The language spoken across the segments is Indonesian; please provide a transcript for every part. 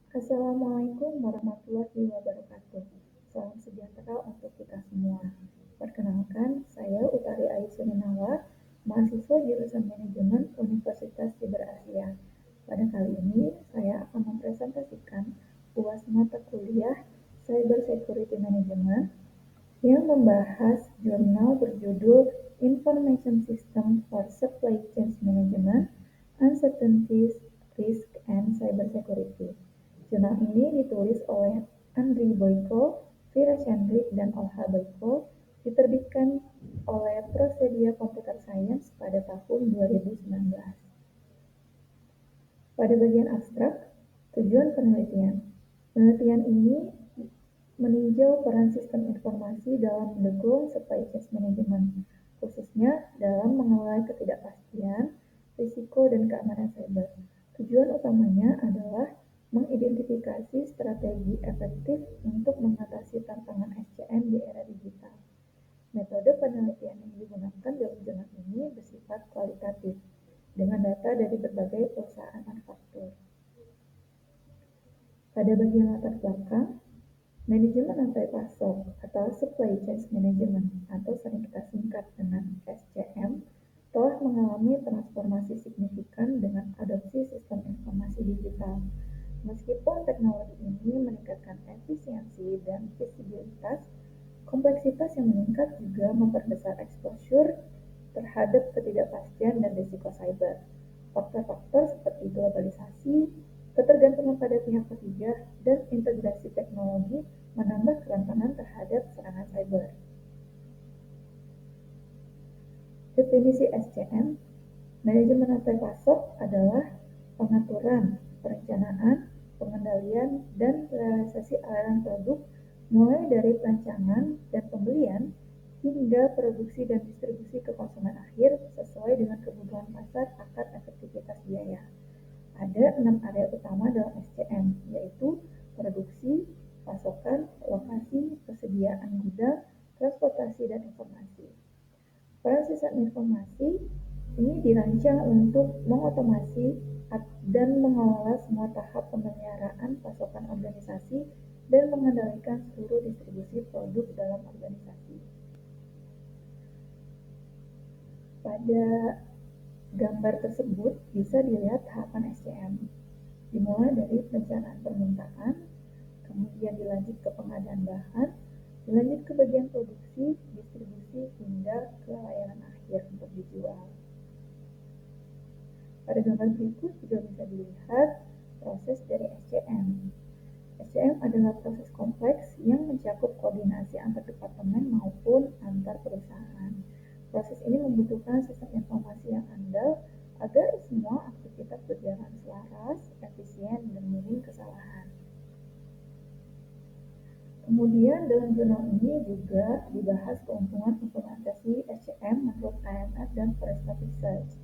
Assalamualaikum warahmatullahi wabarakatuh. Salam sejahtera untuk kita semua. Perkenalkan, saya Utari Aisyuninawar, mahasiswa jurusan Manajemen Universitas Siber Asia. Pada kali ini, saya akan mempresentasikan UAS mata kuliah Cyber Security Management yang membahas jurnal berjudul Information System for Supply Chain Management, Uncertainties, Risk, and Cybersecurity. Jurnal ini ditulis oleh Andriy Boyko, Vira Chandrik, dan Olha Boyko, diterbitkan oleh Prosedia Computer Science pada tahun 2019. Pada bagian abstrak, tujuan penelitian. Penelitian ini meninjau peran sistem informasi dalam mendukung supply chain management, khususnya dalam mengelola ketidakpastian, risiko, dan keamanan cyber. Tujuan utamanya adalah mengidentifikasi strategi efektif untuk mengatasi tantangan SCM di era digital. Metode penelitian yang digunakan dalam jurnal ini bersifat kualitatif, dengan data dari berbagai perusahaan manufaktur. Pada bagian latar belakang, manajemen rantai pasok atau Supply Chain Management atau sering kita singkat dengan SCM telah mengalami transformasi signifikan dengan adopsi sistem informasi digital. Meskipun teknologi ini meningkatkan efisiensi dan visibilitas, kompleksitas yang meningkat juga memperbesar exposure terhadap ketidakpastian dan risiko cyber. Faktor-faktor seperti globalisasi, ketergantungan pada pihak ketiga, dan integrasi teknologi menambah kerentanan terhadap serangan cyber. Definisi SCM, manajemen rantai pasok adalah pengaturan, perencanaan, pengendalian, dan realisasi aliran produk mulai dari perancangan dan pembelian hingga produksi dan distribusi ke konsumen akhir sesuai dengan kebutuhan pasar akan efektivitas biaya. Ada 6 area utama dalam SCM, yaitu produksi, pasokan, lokasi, persediaan gudang, transportasi, dan informasi. Peran sistem informasi ini dirancang untuk mengotomasi dan mengelola semua tahap pemeliharaan pasokan organisasi dan mengendalikan seluruh distribusi produk dalam organisasi. Pada gambar tersebut bisa dilihat tahapan SCM, dimulai dari perencanaan permintaan, kemudian dilanjut ke pengadaan bahan, dilanjut ke bagian produksi, distribusi, hingga ke layanan akhir untuk dijual. Pada gambar berikut juga bisa dilihat proses dari SCM. SCM adalah proses kompleks yang mencakup koordinasi antar departemen maupun antar perusahaan. Proses ini membutuhkan sistem informasi yang andal agar semua aktivitas berjalan selaras, efisien, dan minim kesalahan. Kemudian dalam jurnal ini juga dibahas keuntungan implementasi SCM menurut IMF dan Forrester Research.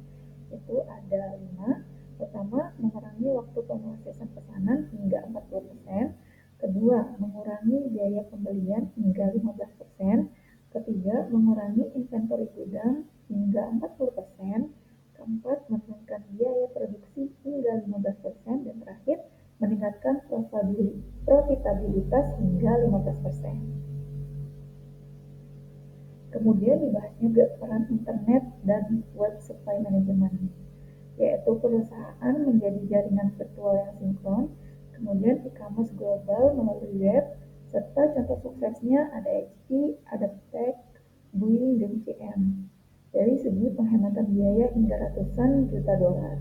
Itu ada 5. Pertama, mengurangi waktu pemrosesan pesanan hingga 40%. Kedua, mengurangi biaya pembelian hingga 15%. Ketiga, mengurangi inventory gudang hingga 40%. Keempat, menurunkan biaya produksi hingga 15%. Dan terakhir, meningkatkan profitabilitas hingga 15%. Kemudian dibahas juga peran internet dan web supply management, yaitu perusahaan menjadi jaringan virtual yang sinkron, kemudian e-commerce global melalui web, serta contoh suksesnya ada HP, Adaptec, Boeing, dan GM. Dari segi penghematan biaya hingga ratusan juta dolar.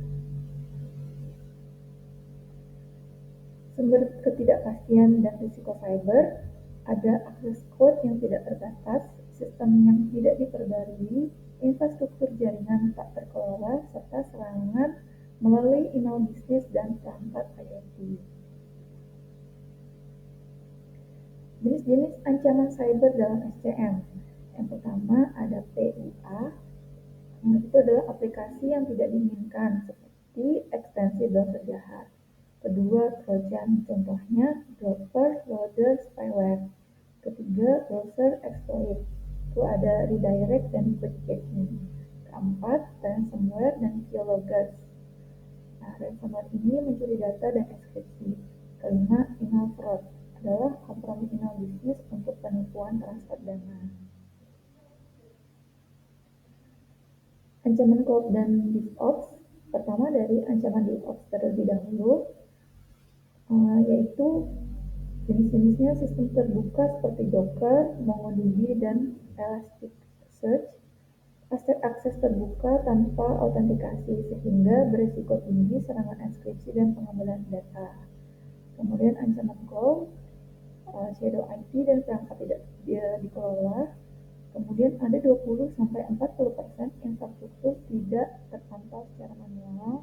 Sumber ketidakpastian dan risiko cyber, ada akses code yang tidak terbatas, sistem yang tidak diperbarui, infrastruktur jaringan tak terkelola, serta serangan melalui email bisnis dan perangkat IoT. Jenis-jenis ancaman cyber dalam SCM. Yang pertama ada PIA, itu adalah aplikasi yang tidak diinginkan seperti ekstensi browser jahat. Kedua, Trojan, contohnya dropper, loader, spyware. Ketiga, browser exploit, itu ada redirect dan quick checking. Keempat, ransomware dan keylogger. Ransomware ini mencuri data dan enkripsi. Kelima, email fraud adalah kompromi email bisnis untuk penipuan transfer dana. Ancaman cloud dan DevOps. Pertama dari ancaman DevOps terlebih dahulu, yaitu jenis-jenisnya sistem terbuka seperti Docker, MongoDB, dan Elasticsearch. Akses terbuka tanpa autentikasi sehingga berisiko tinggi serangan enkripsi dan pengambilan data. Kemudian ancaman cloud, shadow IT dan perangkat tidak dikelola. Kemudian ada 20-40% infrastruktur tidak terpantau secara manual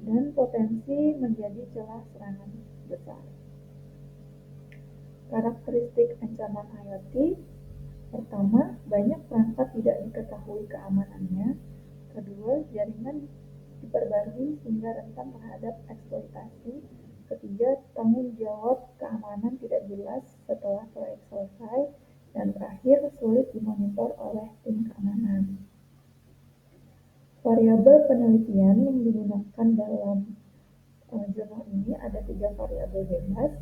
dan potensi menjadi celah serangan besar. Karakteristik ancaman IoT. Pertama, banyak perangkat tidak diketahui keamanannya. Kedua, jaringan diperbarui sehingga rentan terhadap eksploitasi. Ketiga, tanggung jawab keamanan tidak jelas setelah proyek selesai. Dan terakhir, sulit dimonitor oleh tim keamanan. Variabel penelitian yang digunakan dalam jurnal ini ada 3 variabel bebas,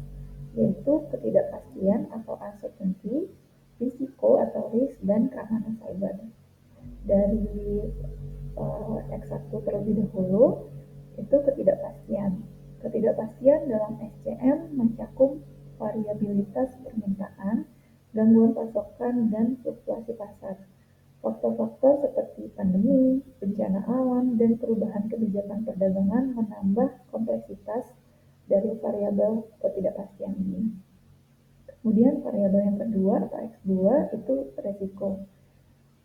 yaitu ketidakpastian atau uncertainty, risiko atau risk, dan keamanan cyber. Dari X1 terlebih dahulu, itu ketidakpastian. Ketidakpastian dalam SCM mencakup variabilitas permintaan, gangguan pasokan, dan fluktuasi pasar. Faktor-faktor seperti pandemi, bencana alam, dan perubahan kebijakan perdagangan menambah kompleksitas dari variabel ketidakpastian ini. Kemudian variabel yang kedua atau X2 itu risiko.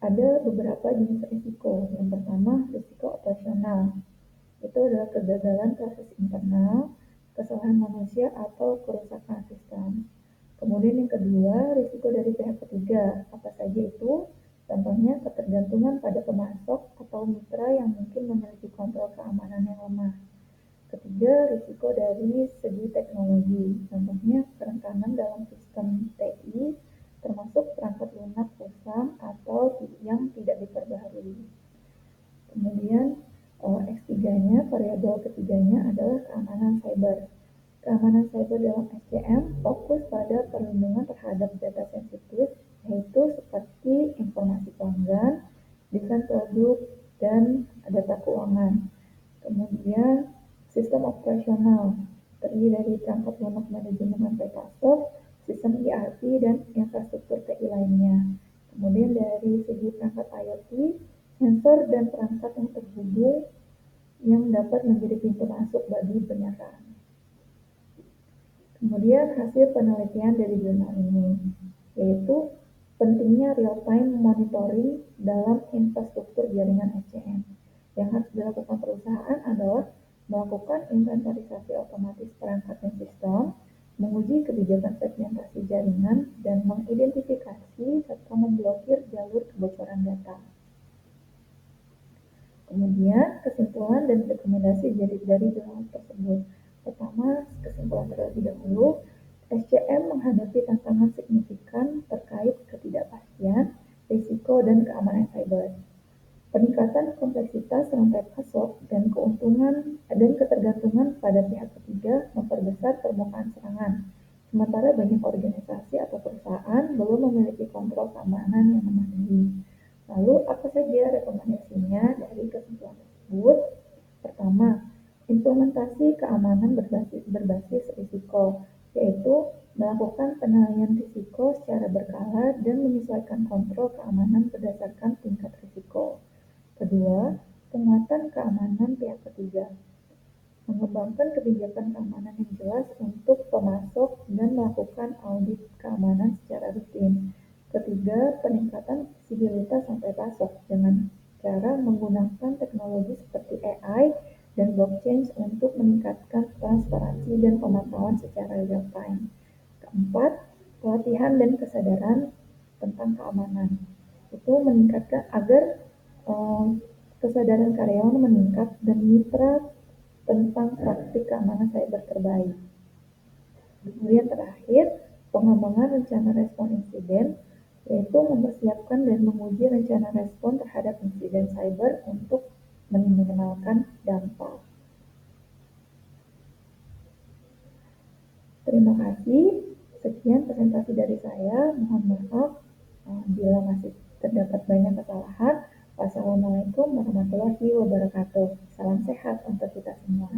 Ada beberapa jenis risiko. Yang pertama, risiko operasional. Itu adalah kegagalan proses internal, kesalahan manusia, atau kerusakan sistem. Kemudian yang kedua, risiko dari pihak ketiga. Apa saja itu? Contohnya ketergantungan pada pemasok atau mitra yang mungkin memiliki kontrol keamanan yang lemah. Ketiga, risiko dari segi teknologi. Contohnya kerentanan dalam sistem TI, termasuk perangkat lunak usang atau yang tidak diperbaharui. Kemudian X3-nya, variabel ketiganya adalah keamanan cyber. Keamanan cyber dalam SCM fokus pada perlindungan terhadap data sensitif, yaitu seperti informasi pelanggan, desain produk, dan data keuangan. Kemudian sistem operasional terdiri dari perangkat lunak manajemen sampai pasok, sistem ERP, dan infrastruktur TI lainnya. Kemudian dari segi perangkat IoT, sensor dan perangkat yang terhubung yang dapat menjadi pintu masuk bagi penyerang. Kemudian hasil penelitian dari jurnal ini, yaitu pentingnya real-time monitoring dalam infrastruktur jaringan SCM. Yang harus dilakukan perusahaan adalah melakukan inventarisasi otomatis perangkat dan sistem, menguji kebijakan segmentasi jaringan, dan mengidentifikasi serta memblokir jalur kebocoran data. Kemudian kesimpulan dan rekomendasi dari jurnal tersebut. Pertama, kesimpulan terlebih dahulu, SCM menghadapi tantangan signifikan terkait ketidakpastian, risiko, dan keamanan cyber. Peningkatan kompleksitas rantai pasok dan keuntungan dan ketergantungan pada pihak ketiga memperbesar permukaan serangan. Sementara banyak organisasi atau perusahaan belum memiliki kontrol keamanan yang memadai. Lalu apa saja rekomendasinya dari kesimpulan tersebut? Pertama, implementasi keamanan berbasis risiko, yaitu melakukan penilaian risiko secara berkala dan menyesuaikan kontrol keamanan berdasarkan tingkat risiko. Kedua, penguatan keamanan pihak ketiga. Mengembangkan kebijakan keamanan yang jelas untuk pemasok dan melakukan audit keamanan secara rutin. Ketiga, peningkatan visibilitas rantai pasok dengan cara menggunakan teknologi seperti AI dan blockchain untuk meningkatkan transparansi dan pemantauan secara real time. Keempat, pelatihan dan kesadaran tentang keamanan. Itu meningkatkan agar kesadaran karyawan meningkat dan mitra tentang praktik keamanan cyber terbaik. Kemudian terakhir, pengembangan rencana respon insiden, yaitu mempersiapkan dan menguji rencana respon terhadap insiden cyber untuk meminimalkan dampak. Terima kasih. Sekian presentasi dari saya. Mohon maaf bila masih terdapat banyak kesalahan. Wassalamualaikum warahmatullahi wabarakatuh. Salam sehat untuk kita semua.